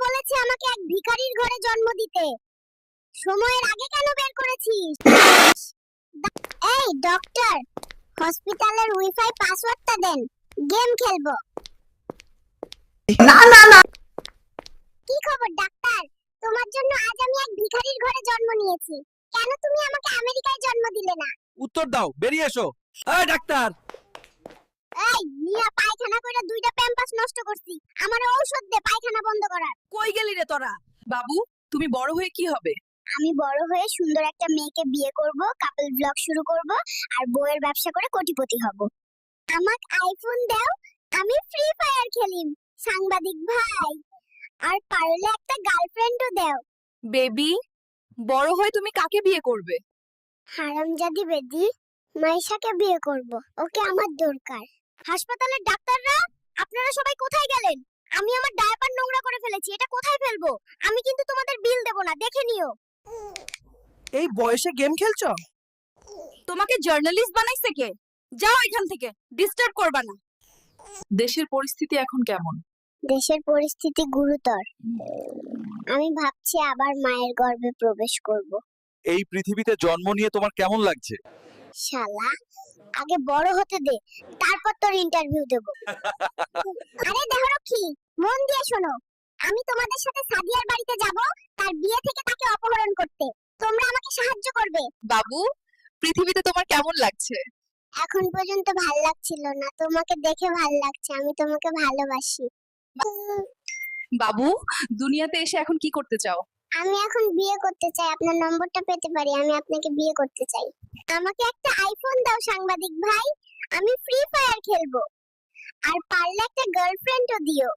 বলেছে আমাকে এক ভিখারির ঘরে জন্ম দিতে। সময়ের আগে কেন বের করেছিস? এই ডক্টর, হসপিটালের ওয়াইফাই পাসওয়ার্ডটা দেন, গেম খেলবো। না না না, কি খবর ডাক্তার? তোমার জন্য আজ আমি এক ভিখারির ঘরে জন্ম নিয়েছি। কেন তুমি আমাকে আমেরিকায় জন্ম দিলে না? উত্তর দাও, বেরিয়ে এসো। এই ডাক্তার, এই মিয়া, পায়খানা কইরা দুইটা প্যাম্পাস নষ্ট করছি। আমার ঔষধ দে পায়খানা বন্ধ করার। কই গেলি রে তোরা? বাবু, তুমি বড় হয়ে কি হবে? আমি বড় হয়ে সুন্দর একটা মেয়েকে বিয়ে করব, কাপল ব্লগ শুরু করব, আর বইয়ের ব্যবসা করে কোটিপতি হব। আমাক আইফোন দাও, আমি ফ্রি ফায়ার খেলিম। সাংবাদিক ভাই, আর পারলে একটা গার্লফ্রেন্ডও দাও। বেবি, বড় হয়ে তুমি কাকে বিয়ে করবে? হারামজাদি বেদি, মাইশাকে বিয়ে করব। ওকে আমার দরকার। হাসপাতালের ডাক্তাররা, আপনারা সবাই কোথায় গেলেন? আমি আমার ডায়াপার নোংরা করে ফেলেছি, এটা কোথায় ফেলবো? আমি কিন্তু তোমাদের বিল দেব না, দেখে নিও। এই বয়সে গেম খেলছো? তোমাকে জার্নালিস্ট বানাইছে কে? যাও এখান থেকে, ডিস্টার্ব করবা না। দেশের পরিস্থিতি এখন কেমন? দেশের পরিস্থিতি গুরুতর। আমি ভাবছি আবার মায়ের গর্ভে প্রবেশ করব। এই পৃথিবীতে জন্ম নিয়ে তোমার কেমন লাগছে? শালা, আগে বড় হতে দে, তারপর তোর ইন্টারভিউ দেব। আরে দেহরক্ষী, মন দিয়ে শোনো। আমি তোমাদের সাথে সাদিয়ার বাড়িতে যাব, তার বিয়ে থেকে তাকে অপহরণ করতে। তোমরা আমাকে সাহায্য করবে। বাবু, পৃথিবীতে তোমার কেমন লাগছে? এখন পর্যন্ত ভাল লাগছিল না, তোমাকে দেখে ভাল লাগছে। আমি তোমাকে ভালোবাসি। বাবু, দুনিয়াতে এসে এখন কি করতে চাও? আমি এখন বিয়ে করতে চাই। আপনার নম্বরটা পেতে পারি? আমি আপনাকে বিয়ে করতে চাই। আমাকে একটা আইফোন দাও সাংবাদিক ভাই, আমি ফ্রি ফায়ার খেলবো। আর পারলে একটা গার্লফ্রেন্ডও দিও।